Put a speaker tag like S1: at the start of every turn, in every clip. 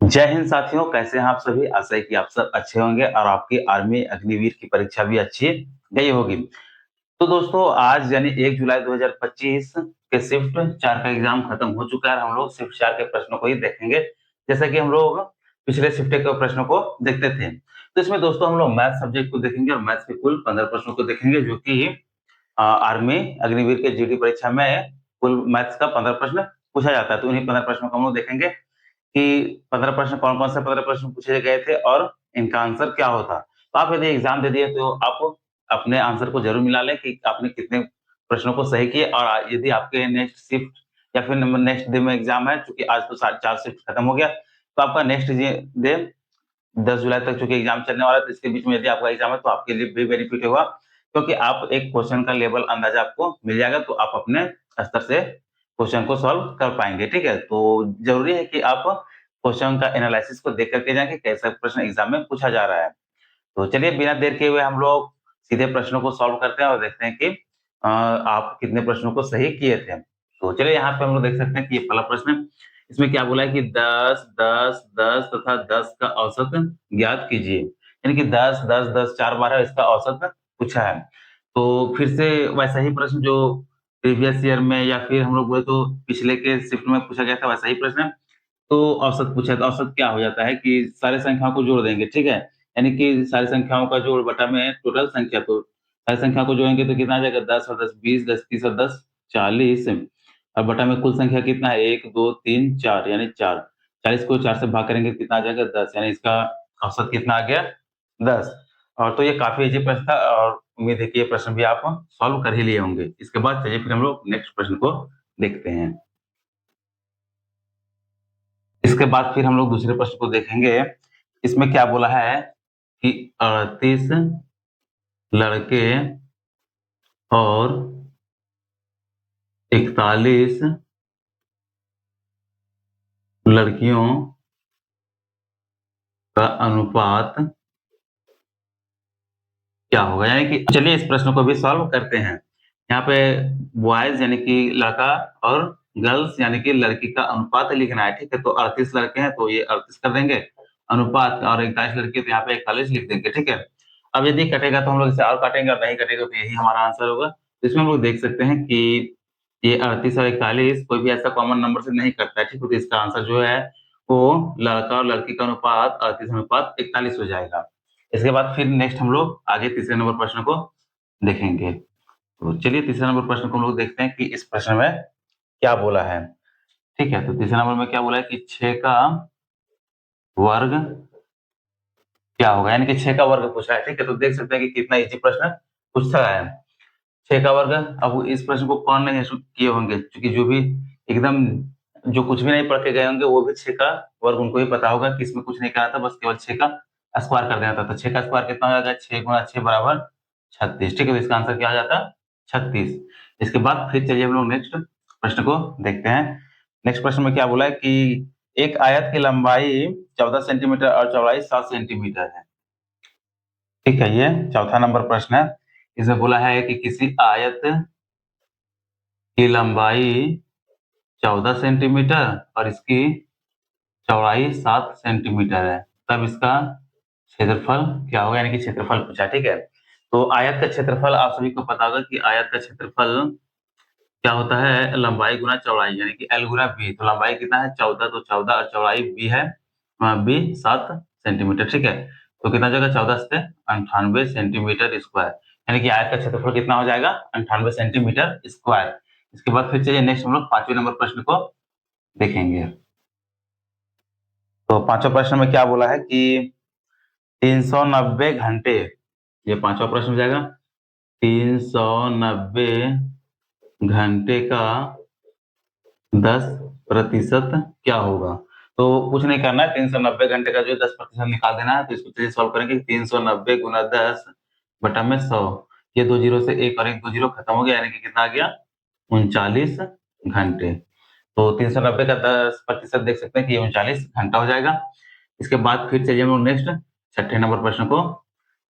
S1: जय हिंद साथियों, कैसे हैं आप सभी? आशा है कि आप सब अच्छे होंगे और आपकी आर्मी अग्निवीर की परीक्षा भी अच्छी गई होगी। तो दोस्तों आज यानी 1 जुलाई 2025 के शिफ्ट 4 का एग्जाम खत्म हो चुका है। हम लोग शिफ्ट 4 के प्रश्नों को ही देखेंगे, जैसा कि हम लोग पिछले शिफ्ट के प्रश्नों को देखते थे। तो इसमें दोस्तों हम लोग मैथ सब्जेक्ट को देखेंगे और मैथ्स के कुल 15 प्रश्नों को देखेंगे, जो कि आर्मी अग्निवीर के जीडी परीक्षा में कुल मैथ्स का 15 प्रश्न पूछा जाता है। तो उन्हीं 15 प्रश्नों को हम लोग देखेंगे कि 15 प्रश्न कौन-कौन से 15 प्रश्न पूछे गए थे और इनका आंसर क्या होता। तो आप यदि एग्ज़ाम दे दिए तो आप अपने आंसर को ज़रूर मिला लें कि आपने कितने प्रश्नों को सही किए, और यदि आपके नेक्स्ट शिफ्ट या फिर नेक्स्ट डे में एग्ज़ाम है, चूँकि आज तो सा 4 शिफ्ट खत्म हो गया, तो आपका नेक्स्ट डे 10 जुलाई तक चूँकि एग्ज़ाम चलने वाला है, तो इसके बीच में यदि आपका एग्ज़ाम है तो आपके लिए भी बेनिफिट होगा, क्योंकि आप एक क्वेश्चन का लेवल अंदाज़ा आपको मिल जाएगा, तो आप अपने स्तर से क्वेश्चन को सॉल्व कर पाएँगे, ठीक है? तो ज़रूरी है कि आप क्वेश्चन का एनालिसिस को देख कर के जाएँ कि कैसा प्रश्न एग्ज़ाम में पूछा जा रहा है। तो चलिए बिना देर किए हुए हम लोग सीधे प्रश्नों को सॉल्व करते हैं और देखते हैं कि आप कितने प्रश्नों को सही किए थे। तो चलिए यहाँ पे हम लोग देख सकते हैं कि ये पहला प्रश्न है। इसमें क्या बोला है कि 10, 10, 10 तथा 10 का औसत ज्ञात कीजिए। यानी कि 10, 10, 10 4 बार है, इसका औसत पूछा है। तो फिर से वैसा ही प्रश्न जो प्रीवियस ईयर में या फिर हम लोग बोले तो पिछले के शिफ्ट में पूछा गया था, वैसा ही प्रश्न है। तो औसत पूछा है, तो औसत क्या हो जाता है कि सारी संख्याओं को जोड़ देंगे, ठीक है? यानी कि सारी संख्याओं का जोड़ बटा में टोटल संख्या, तो सारी संख्या को जोड़ेंगे तो कितना आ जाएगा? 10 और 10 20, 10 30 और 10 40, और बटा में कुल संख्या कितना है? 1, 2, 3, 4 यानी 4। 40 को 4 से भाग करेंगे कितना आ जाएगा? 10, यानी इसका औसत कितना आ गया? 10। और तो ये काफ़ी ईज़ी प्रश्न था और उम्मीद है कि ये प्रश्न भी आप सॉल्व कर ही लिए होंगे। इसके बाद चलिए फिर हम लोग नेक्स्ट प्रश्न को देखते हैं। इसके बाद फिर हम लोग दूसरे प्रश्न को देखेंगे। इसमें क्या बोला है कि 38 लड़के और 41 लड़कियों का अनुपात क्या होगा? यानी कि चलिए इस प्रश्न को भी सॉल्व करते हैं। यहाँ पे बॉयज़ यानी कि लड़का और गर्ल्स यानी कि लड़की का अनुपात लिखना है, ठीक है? तो 38 लड़के हैं तो ये 38 कर देंगे अनुपात, और 41 लड़की है तो यहाँ पे 41 लिख देंगे, ठीक है? अब यदि कटेगा तो हम लोग इसे और काटेंगे, और नहीं कटेगा तो यही हमारा आंसर होगा। तो इसमें हम लोग देख सकते हैं कि ये 38 और 41 कोई भी ऐसा कॉमन नंबर से नहीं कटता है, ठीक है? तो इसका आंसर जो है वो लड़का और लड़की का अनुपात 38 अनुपात 41 हो जाएगा। इसके बाद फिर नेक्स्ट हम लोग आगे तीसरे नंबर प्रश्न को देखेंगे। तो चलिए तीसरे नंबर प्रश्न को हम लोग देखते हैं कि इस प्रश्न में क्या बोला है। ठीक है, तो तीसरे नंबर में क्या बोला है कि 6 का वर्ग क्या होगा? यानी कि 6 का वर्ग पूछा है, ठीक है? तो देख सकते हैं कि कितना ईज़ी प्रश्न पूछा है। 6 का वर्ग, अब इस प्रश्न को कौन नहीं किए होंगे? क्योंकि जो भी एकदम जो कुछ भी नहीं पढ़ के गए होंगे, वो भी 6 का वर्ग उनको ही पता होगा कि इसमें कुछ नहीं करना था, बस केवल 6 का स्क्वायर कर देना था। तो 6 का स्क्वायर कितना हो जाएगा? 6 गुणा 6 बराबर 36, ठीक है? तो इसका आंसर क्या आ जाता? 36। इसके बाद फिर चलिए हम लोग नेक्स्ट प्रश्न को देखते हैं। नेक्स्ट प्रश्न में क्या बोला है कि एक आयत की लंबाई 14 सेंटीमीटर और चौड़ाई 7 सेंटीमीटर है। ठीक है, ये चौथा नंबर प्रश्न है। इसमें बोला है कि किसी आयत की लंबाई 14 सेंटीमीटर और इसकी चौड़ाई 7 सेंटीमीटर है, तब इसका क्षेत्रफल क्या होगा? यानी कि क्षेत्रफल पूछा, ठीक है? तो आयत का क्षेत्रफल आप सभी को पता होगा कि आयत का क्षेत्रफल क्या होता है? लंबाई गुना चौड़ाई, यानी कि L गुना B। तो लंबाई कितना है? 14, तो 14 और चौड़ाई B है B 7 सेंटीमीटर, ठीक है? तो कितना हो जाएगा? 14 से 98 सेंटीमीटर स्क्वायर, यानी कि आयत का क्षेत्रफल कितना हो जाएगा? 98 सेंटीमीटर स्क्वायर। इसके बाद फिर चलिए नेक्स्ट हम लोग 5वें नंबर प्रश्न को देखेंगे। तो 5वां प्रश्न में क्या बोला है कि 390 घंटे, ये 5वां प्रश्न हो जाएगा। 390 घंटे का 10% क्या होगा? तो कुछ नहीं करना है, 390 घंटे का जो 10% निकाल देना है। तो इसको चलिए सॉल्व करेंगे। 390 गुना 10 बटा में 100, ये 2 जीरो से एक और एक 2 जीरो खत्म हो गया, यानी कि कितना आ गया? 39 घंटे। तो 390 का 10% देख सकते हैं कि ये 39 घंटा हो जाएगा। इसके बाद फिर चलिए हम लोग नेक्स्ट छठे नंबर प्रश्न को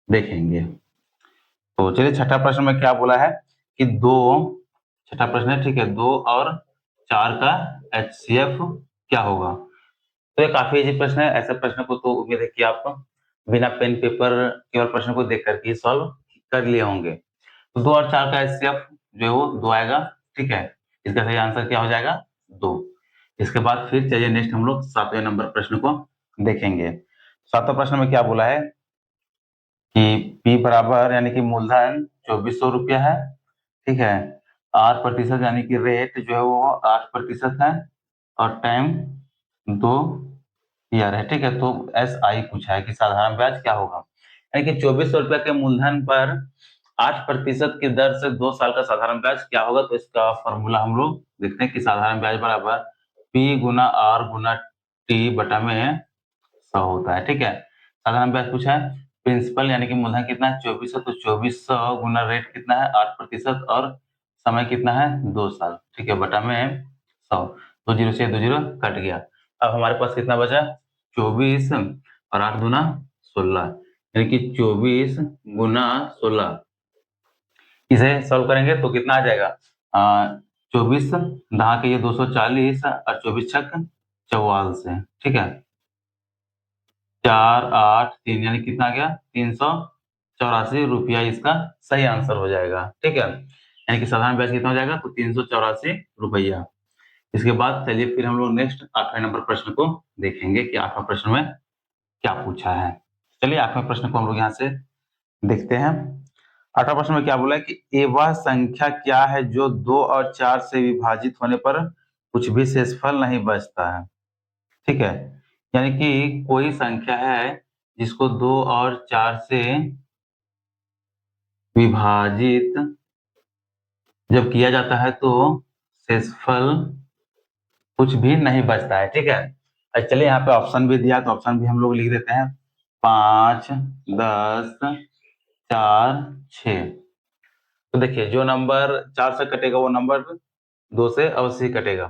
S1: देखेंगे। तो चलिए छठा प्रश्न में क्या बोला है कि छठा प्रश्न है, ठीक है? 2 और 4 का HCF क्या होगा? तो ये काफी इजी प्रश्न है। ऐसे प्रश्न को तो उम्मीद है कि आप बिना पेन पेपर केवल प्रश्न को देख करके सॉल्व कर लिए होंगे। तो 2 और 4 का एचसीएफ जो है वो 2 आएगा, ठीक है। इसका सही आंसर क्या हो जाएगा? 2। इसके बाद फिर चलिए नेक्स्ट हम लोग 7वें नंबर प्रश्न को देखेंगे। 7वां प्रश्न में क्या बोला है कि P बराबर यानी कि मूलधन 2400 रुपया है, ठीक है। 8% यानी कि रेट जो है वो 8% है और टाइम 2 ईयर है, ठीक है। तो SI पूछा है कि साधारण ब्याज क्या होगा, यानी कि 2400 रुपया के मूलधन पर 8% की दर से 2 साल का साधारण ब्याज क्या होगा। तो इसका फॉर्मूला हम लोग देखते हैं कि साधारण ब्याज बराबर P गुना R गुना T बटा में 100 होता है, ठीक है। साधारण ब्याज पूछा है, प्रिंसिपल यानी कि मूलधन कितना है 2400, तो 2400 गुना रेट कितना है 8% और समय कितना है 2 साल, ठीक है, बटा में 100। 2 जीरो से 2 जीरो कट गया। अब हमारे पास कितना बचा 24 और 8 गुना 16, यानी कि 24 गुना 16। इसे सॉल्व करेंगे तो कितना आ जाएगा 24 दहा के ये 240 और 24 छक 44, ठीक है। 4 8 3 यानी कितना आ गया 384 रुपया इसका सही आंसर हो जाएगा, ठीक है। यानी कि साधारण ब्याज कितना हो जाएगा तो 384 रुपया। इसके बाद चलिए फिर हम लोग नेक्स्ट 8वें नंबर प्रश्न को देखेंगे कि 8वां प्रश्न में क्या पूछा है। चलिए 8वें प्रश्न को हम लोग यहाँ से देखते हैं। 8वां प्रश्न में क्या बोला है कि ए वह संख्या क्या है जो 2 और 4 से विभाजित होने पर कुछ भी शेषफल नहीं बचता है, ठीक है। यानी कि कोई संख्या है जिसको 2 और 4 से विभाजित जब किया जाता है तो शेषफल कुछ भी नहीं बचता है, ठीक है। चलिए यहाँ पे ऑप्शन भी दिया तो ऑप्शन भी हम लोग लिख देते हैं 5 10 4 6। तो देखिए जो नंबर 4 से कटेगा वो नंबर 2 से अवश्य कटेगा।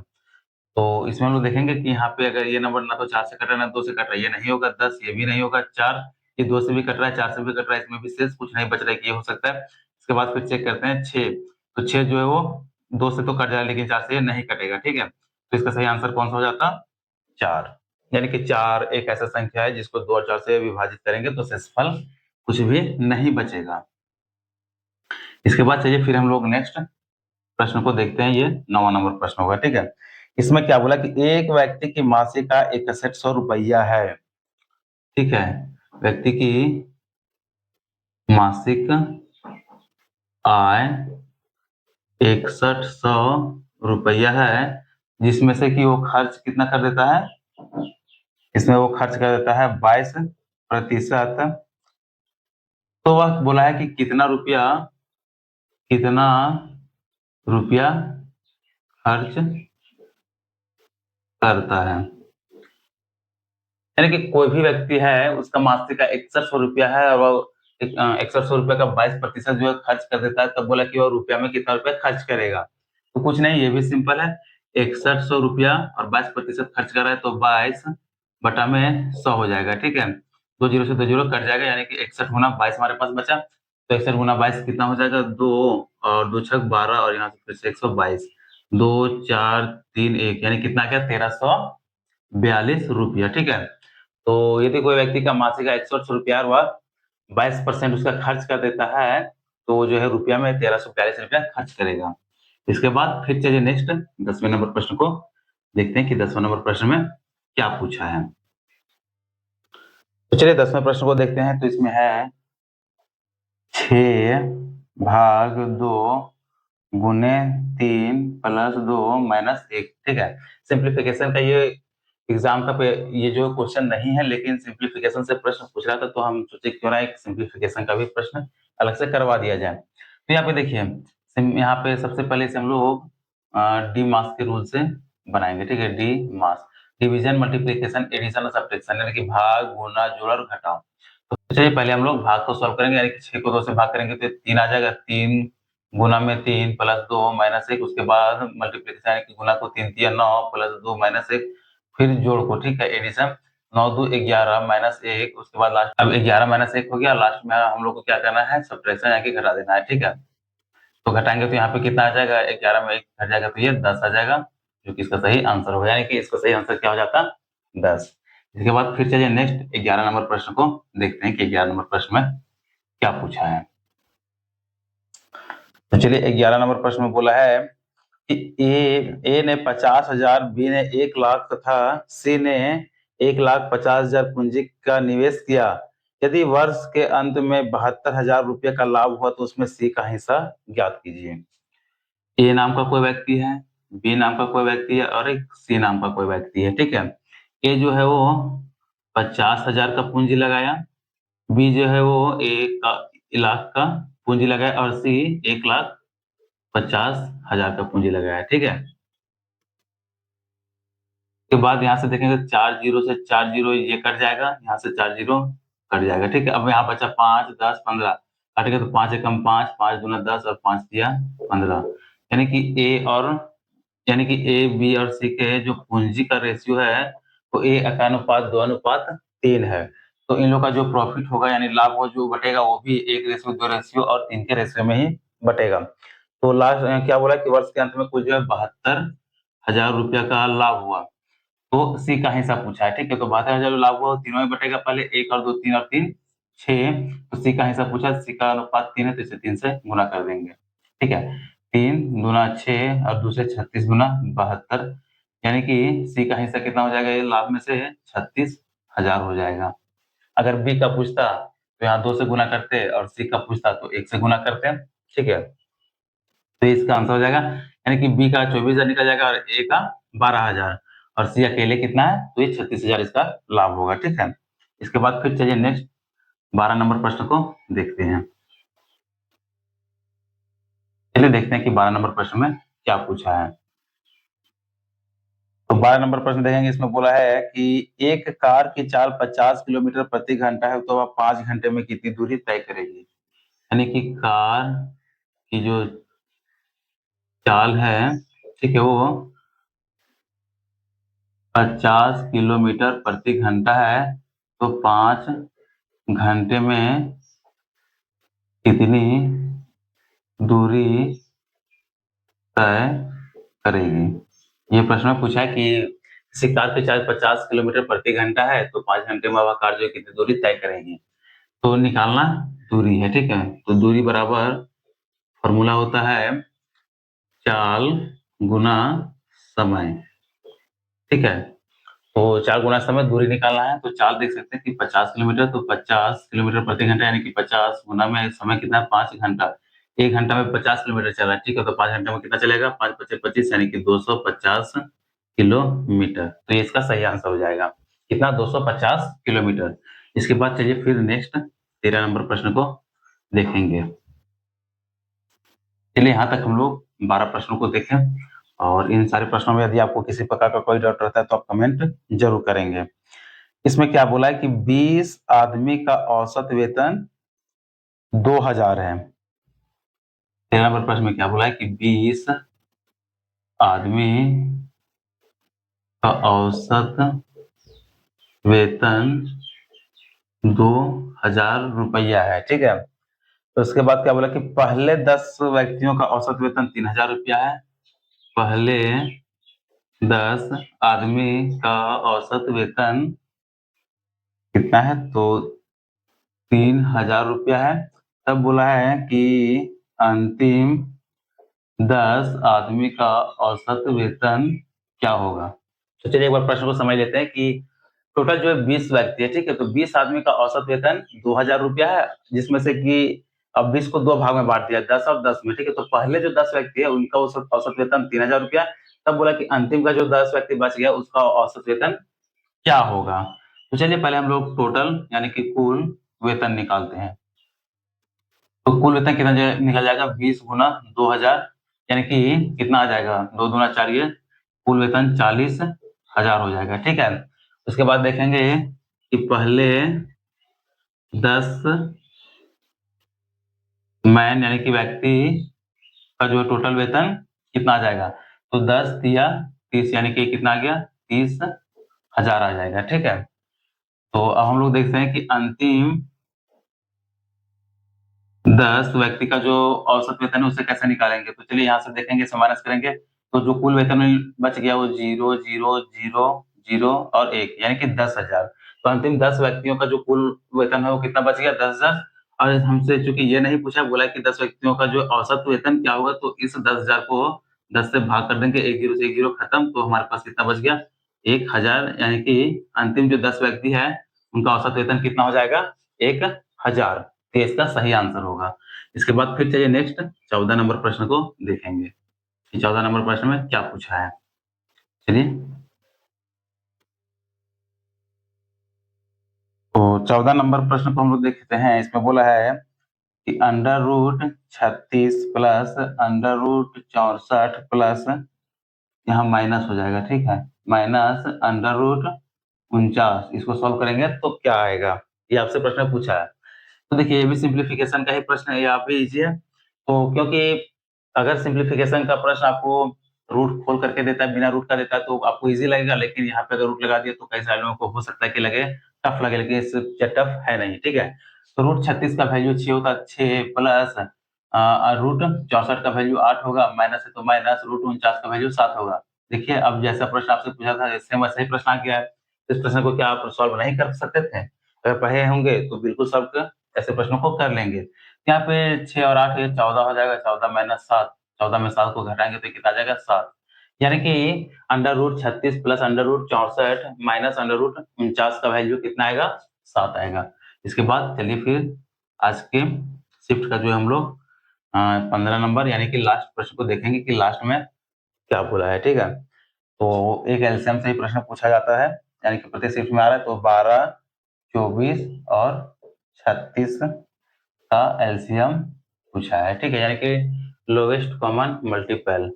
S1: तो इसमें हम लोग देखेंगे कि यहाँ पे अगर ये नंबर ना तो 4 से कट रहा है ना 2 से कट रहा है, ये नहीं होगा 10, ये भी नहीं होगा 4, ये 2 से भी कट रहा है 4 से भी कट रहा है, इसमें भी शेष कुछ नहीं बच रहा है कि ये हो सकता है। इसके बाद फिर चेक करते हैं 6, तो 6 जो है वो 2 से तो कट जाएगा लेकिन 4 से ये नहीं कटेगा, ठीक है। तो इसका सही आंसर कौन सा हो जाता 4, यानी कि 4 एक ऐसा संख्या है जिसको 2 और 4 से विभाजित करेंगे तो शेषफल कुछ भी नहीं बचेगा। इसके बाद चलिए फिर हम लोग नेक्स्ट प्रश्न को देखते हैं। ये 9वां नंबर प्रश्न होगा, ठीक है। इसमें क्या बोला कि एक व्यक्ति की मासिक आय 6100 रुपया है, ठीक है। व्यक्ति की मासिक आय 6100 रुपया है, जिसमें से कि वो खर्च कितना कर देता है, इसमें वो खर्च कर देता है 22%। तो वह बोला है कि कितना रुपया खर्च करता है, यानी कि कोई भी व्यक्ति है उसका मासिक आय 6100 रुपया है और वो 6100 रुपये का 22% जो है खर्च कर देता है, तब बोला कि वो रुपया में कितना रुपया खर्च करेगा। तो कुछ नहीं, ये भी सिंपल है, 6100 रुपया और 22% खर्च कर रहा है तो 22 बटा में 100 हो जाएगा, ठीक है। 2 जीरो से 2 जीरो कट जाएगा, यानी कि 61 गुना 22 हमारे पास बचा। तो 61 गुना 22 कितना हो जाएगा 2 और 2 छक 12 और यहाँ से फिर से 122, 2 4 3 1 यानी कितना गया 1342 रुपया, ठीक है। तो यदि कोई व्यक्ति का मासिक आय 180 रुपया और वह 22% उसका खर्च कर देता है, तो वो जो है रुपया में 1342 रुपया खर्च करेगा। इसके बाद फिर चलिए नेक्स्ट 10वें नंबर प्रश्न को देखते हैं कि 10वां नंबर प्रश्न में क्या पूछा है। तो चलिए 10वें प्रश्न को देखते हैं। तो इसमें है 6 भाग 2 गुने 3 प्लस 2 माइनस 1, ठीक है। सिंप्लीफिकेशन का ये एग्जाम का ये जो क्वेश्चन नहीं है, लेकिन सिंप्लीफिकेशन से प्रश्न पूछ रहा था तो हम सोचे क्यों ना एक सिंप्लीफिकेशन का भी प्रश्न अलग से करवा दिया जाए। तो यहाँ पे देखिए यहाँ पे सबसे पहले से हम लोग डी मास के रूल से बनाएंगे, ठीक है। डी मास डिवीजन मल्टीप्लीकेशन एडिशन और सब्ट्रैक्शन, यानी कि भाग गुना जोड़ और घटाव। तो चलिए पहले हम लोग भाग को सॉल्व करेंगे, यानी कि 6 को 2 से भाग करेंगे तो 3 आ जाएगा, 3 गुना में 3 प्लस 2 माइनस 1, उसके बाद मल्टीप्लीकेशन यानी कि गुना को 3 3 9 प्लस 2 माइनस 1, फिर जोड़ को, ठीक है, एडिशन 9 2 11 माइनस 1, उसके बाद लास्ट अब 11 माइनस 1 हो गया, लास्ट में हम लोग को क्या करना है सब्ट्रैक्शन यानी कि घटा देना है, ठीक है। तो घटाएंगे तो यहाँ पे कितना आ जाएगा 11 में 1 घट जाएगा तो ये 10 आ जाएगा, जो कि इसका सही आंसर होगा, यानी कि इसका सही आंसर क्या हो जाता 10। इसके बाद फिर चलिए नेक्स्ट 11 नंबर प्रश्न को देखते हैं कि 11 नंबर प्रश्न में क्या पूछा है। तो चलिए 11 नंबर प्रश्न में बोला है कि ए ने 50,000, बी ने 1,00,000 तथा सी ने 1,50,000 पूंजी का निवेश किया। यदि वर्ष के अंत में 72,000 रुपये का लाभ हुआ तो उसमें सी का हिस्सा ज्ञात कीजिए। ए नाम का कोई व्यक्ति है, बी नाम का कोई व्यक्ति है और एक सी नाम का कोई व्यक्ति है, ठीक है। ए जो है वो 50,000 का पूंजी लगाया, बी जो है वो 1,00,000 का पूंजी लगाया और सी 1,50,000 का पूंजी लगाया, ठीक है। के बाद यहाँ से देखेंगे 4 जीरो से 4 जीरो ये कट जाएगा, यहाँ से 4 जीरो कट जाएगा, ठीक है। अब यहाँ बचा 5, 10, 15 कट गया तो 5 एकम 5, 5 दूना 10 और 5 दिया 15। यानी कि ए, बी और सी के जो पूंजी का रेशियो है वो 1:2:3 है। तो इन लोग का जो प्रॉफिट होगा यानी लाभ वो जो बटेगा वो भी 1:2 और 3 के रेशियो में ही बटेगा। तो लास्ट क्या बोला कि वर्ष के अंत में कुल जो है 72,000 रुपया का लाभ हुआ। तो सी का हिस्सा पूछा है, ठीक है। तो 72,000 लाभ हुआ तीनों में बटेगा, पहले 1 और 2 3 और 3 6। तो सी का हिस्सा पूछा, सी का अनुपात 3 है तो इसे 3 से गुना कर देंगे, ठीक है। 3 दूना 6 और दूसरे 36 गुना 72, यानी कि सी का हिस्सा कितना हो जाएगा ये लाभ में से 36,000 हो जाएगा। अगर बी का पूछता तो यहाँ 2 से गुना करते और सी का पूछता तो 1 से गुना करते, ठीक है। तो इसका आंसर हो जाएगा, यानी कि बी का 24,000 निकल जाएगा और ए का 12,000 और सी अकेले कितना है तो ये 36,000 इसका लाभ होगा, ठीक है। इसके बाद फिर चलिए नेक्स्ट 12 नंबर प्रश्न को देखते हैं। चलिए देखते हैं कि 12 नंबर प्रश्न में क्या पूछा है। तो 12 नंबर प्रश्न देखेंगे, इसमें बोला है कि एक कार की चाल 50 किलोमीटर प्रति घंटा है तो वह 5 घंटे में कितनी दूरी तय करेगी। यानी कि कार की जो चाल है, ठीक है, वो 50 किलोमीटर प्रति घंटा है तो 5 घंटे में कितनी दूरी तय करेगी। ये प्रश्न में पूछा है कि किसी कार की चाल 50 किलोमीटर प्रति घंटा है तो 5 घंटे में वह कार जो है कितनी दूरी तय करेगी। तो निकालना दूरी है, ठीक है। तो दूरी बराबर फॉर्मूला होता है चाल गुना समय, ठीक है। तो 4 गुना समय दूरी निकालना है, तो चाल देख सकते हैं कि 50 किलोमीटर तो 50 किलोमीटर प्रति घंटा यानी कि 50 गुना में समय कितना है 5 घंटा। 1 घंटा में 50 किलोमीटर चल रहा है, ठीक है। तो 5 घंटे में कितना चलेगा 5 पचे 25 यानी कि 250 किलोमीटर। तो ये इसका सही आंसर हो जाएगा, कितना 250 किलोमीटर। इसके बाद चलिए फिर नेक्स्ट 13 नंबर प्रश्न को देखेंगे। चलिए यहाँ तक हम लोग 12 प्रश्नों को देखें और इन सारे प्रश्नों में यदि आपको किसी प्रकार का कोई डाउट रहता है तो आप कमेंट जरूर करेंगे। इसमें क्या बोला है कि 20 आदमी का औसत वेतन 2,000 है। 13 नंबर प्रश्न में क्या बोला है कि 20 आदमी का औसत वेतन 2,000 रुपया है, ठीक है। तो उसके बाद क्या बोला कि पहले 10 व्यक्तियों का औसत वेतन 3,000 रुपया है। पहले 10 आदमी का औसत वेतन कितना है तो 3,000 रुपया है। तब बोला है कि अंतिम 10 आदमी का औसत वेतन क्या होगा। तो चलिए एक बार प्रश्न को समझ लेते हैं कि टोटल जो है 20 व्यक्ति है, ठीक है। तो 20 आदमी का औसत वेतन 2,000 रुपया है, जिसमें से कि अब 20 को 2 भाग में बांट दिया 10 और 10 में, ठीक है। तो पहले जो 10 व्यक्ति है उनका औसत औसत वेतन 3,000 रुपया। तब बोला कि अंतिम का जो 10 व्यक्ति बच गया उसका औसत वेतन क्या होगा। तो चलिए पहले हम लोग टोटल यानी कि कुल वेतन निकालते हैं। तो कुल वेतन कितना निकल जाएगा 20 गुना 2,000 यानी कि कितना आ जाएगा 2 दूना 4 ये कुल वेतन 40,000 हो जाएगा, ठीक है। उसके बाद देखेंगे कि पहले 10 मैन यानी कि व्यक्ति का जो टोटल वेतन कितना आ जाएगा तो 10 दिया 30 यानी कि कितना आ गया 30,000 आ जाएगा, ठीक है। तो अब हम लोग देखते हैं कि अंतिम 10 व्यक्ति का जो औसत वेतन है उसे कैसे निकालेंगे। तो चलिए यहाँ से देखेंगे, इसे माइनस करेंगे तो जो कुल वेतन बच गया वो 0, 0, 0, 0 और 1 यानी कि 10,000। तो अंतिम 10 व्यक्तियों का जो कुल वेतन है वो कितना बच गया? 10,000। और हमसे चूँकि ये नहीं पूछा, बोला कि 10 व्यक्तियों का जो औसत वेतन क्या होगा, तो इस 10,000 को 10 से भाग कर देंगे, 1 ज़ीरो से 1 ज़ीरो खत्म, तो हमारे पास कितना बच गया? 1,000, यानी कि अंतिम जो 10 व्यक्ति हैं, उनका औसत वेतन कितना हो जाएगा? 1,000। तो ये इसका सही आंसर होगा। इसके बाद फिर चलिए नेक्स्ट 14 नंबर प्रश्न को देखेंगे, कि 14 नंबर प्रश्न में क्या पूछा है। चलिए, तो 14 नंबर प्रश्न को हम लोग देखते हैं। इसमें बोला है कि under root 36 plus under root 64 plus, यहाँ माइनस हो जाएगा, ठीक है, माइनस अंडर रूट 49, इसको सॉल्व करेंगे तो क्या आएगा? ये आपसे प्रश्न पूछा है। तो देखिए, ये भी सिंप्लीफिकेशन का ही प्रश्न है, ये आप भी लीजिए। तो क्योंकि अगर सिंप्लीफिकेशन का प्रश्न आपको रूट खोल करके देता है, बिना रूट का देता है, तो आपको ईज़ी लगेगा, लेकिन यहाँ पे अगर रूट लगा दिया तो कई सारे लोगों को हो सकता है कि लगे टफ लगे, लेकिन इससे टफ है नहीं, ठीक है। तो रूट 36 का वैल्यू 6 होता है, 6 प्लस रूट 64 का वैल्यू 8 होगा, माइनस है तो माइनस, रूट 49 का वैल्यू 7 होगा। देखिए, अब जैसा प्रश्न आपसे पूछा था, सेम वैसा ही प्रश्न आ गया है। इस प्रश्न को क्या आप सॉल्व नहीं कर सकते थे? अगर पढ़े होंगे तो बिल्कुल सॉल्व कर ऐसे प्रश्नों को कर लेंगे। यहाँ पे 6 और 8 ये 14 हो जाएगा, 14 माइनस 7, 14 में 7 को घटाएँगे तो कितना आ जाएगा? 7। यानी कि under root 36 plus under root 64 minus under root 49 का वैल्यू कितना आएगा? 7 आएगा। इसके बाद चलिए फिर आज के शिफ्ट का जो है हम लोग 15 नंबर यानी कि लास्ट प्रश्न को देखेंगे कि लास्ट में क्या बोला है, ठीक है? तो एक एलसीएम से ही प्रश्न पूछा जाता है, यानी कि प्रति शिफ्ट में आ रहा है, तो 12, 24 और 36 का एलसीएम पूछा है, ठीक है? यानी कि लोवेस्ट कॉमन मल्टीपल।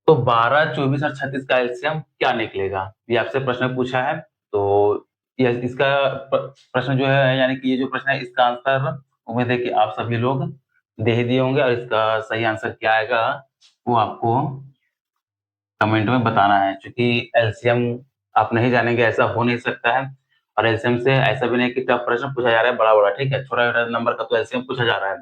S1: तो 12, 24 और 36 का एलसीएम क्या निकलेगा? ये आपसे प्रश्न पूछा है। तो ये इसका प्रश्न जो है, यानी कि ये जो प्रश्न है, इसका आंसर उम्मीद है कि आप सभी लोग दे ही दिए होंगे, और इसका सही आंसर क्या आएगा वो आपको कमेंट में बताना है। चूँकि एलसीएम आप नहीं जानेंगे ऐसा हो नहीं सकता है, और एलसीएम से ऐसा भी नहीं कि टफ प्रश्न पूछा जा रहा है बड़ा-बड़ा, ठीक है? छोटा-छोटा नंबर का तो एलसीएम पूछा जा रहा है।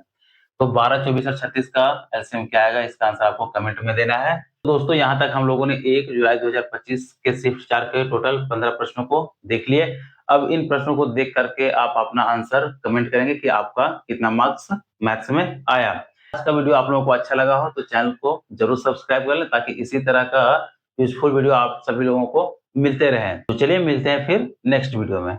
S1: तो 12, 24 और 36 का एलसीएम क्या आएगा, इसका आंसर आपको कमेंट में देना है। तो दोस्तों, यहाँ तक हम लोगों ने 1 जुलाई 2025 के शिफ्ट 4 के टोटल 15 प्रश्नों को देख लिए। अब इन प्रश्नों को देख करके आप अपना आंसर कमेंट करेंगे कि आपका कितना मार्क्स मैथ्स में आया। आज का वीडियो आप लोगों को अच्छा लगा हो तो चैनल को जरूर सब्सक्राइब कर लें, ताकि इसी तरह का यूज़फुल वीडियो आप सभी लोगों को मिलते रहें। तो चलिए मिलते हैं फिर नेक्स्ट वीडियो में।